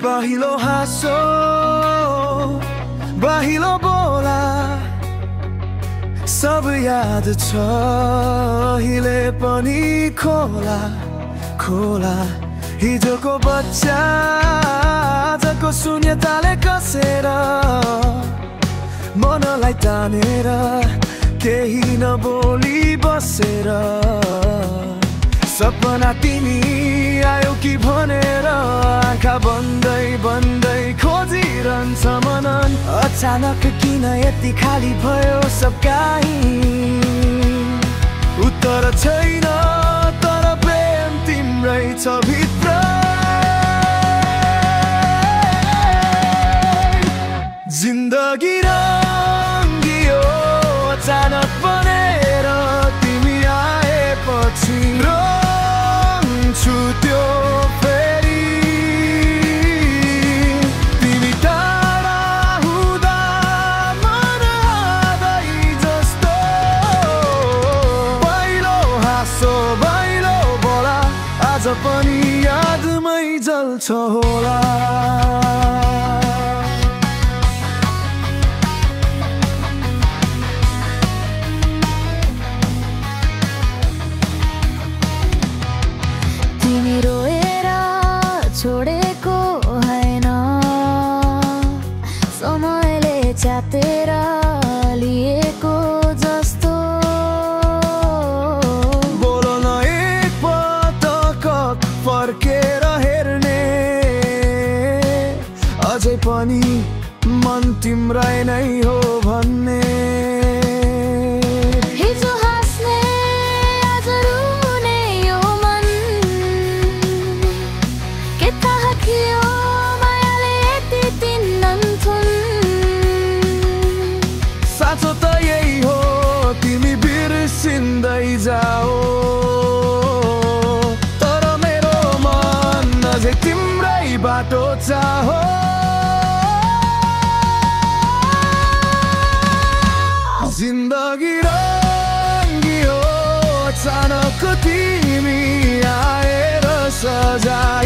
बाहिलो हाँसो बाहिलो बोला सब याद छ हिले पनि खोला खोला हिजोको बच्चा आजको शून्यताले कसेर मनलाई तानेर केही नबोली बसेर सपना तिमी आयो कि भनेर आँखा बन्दै बन्दै खोजिरहन्छ मनन अचानक किन यति खाली भयो सब कहीँ उत्तर छैन तर प्रेम तिम्रै छ भित्र जिन्दगी रङ्गियो अचानक बनेर तिमी आएपछि छुट्यो फेरि तिमी टाढा हुँदा मन आदै जस्तो पहिलो हाँसो पहिलो बोला आज पनि यादमै जल्छ होला छोडेको हैन समयले च्यातेर लिएको जस्तो बोल न एक पटक फर्केर हेर्ने अझै पनि मन तिम्रै नै हो भन्ने साँचो त यही हो तिमी बिर्सिँदै जाओ तर मेरो मन अझै तिम्रै बाटो चाहो जिन्दगी रङ्गियो अचानक तिमी आएर सजाय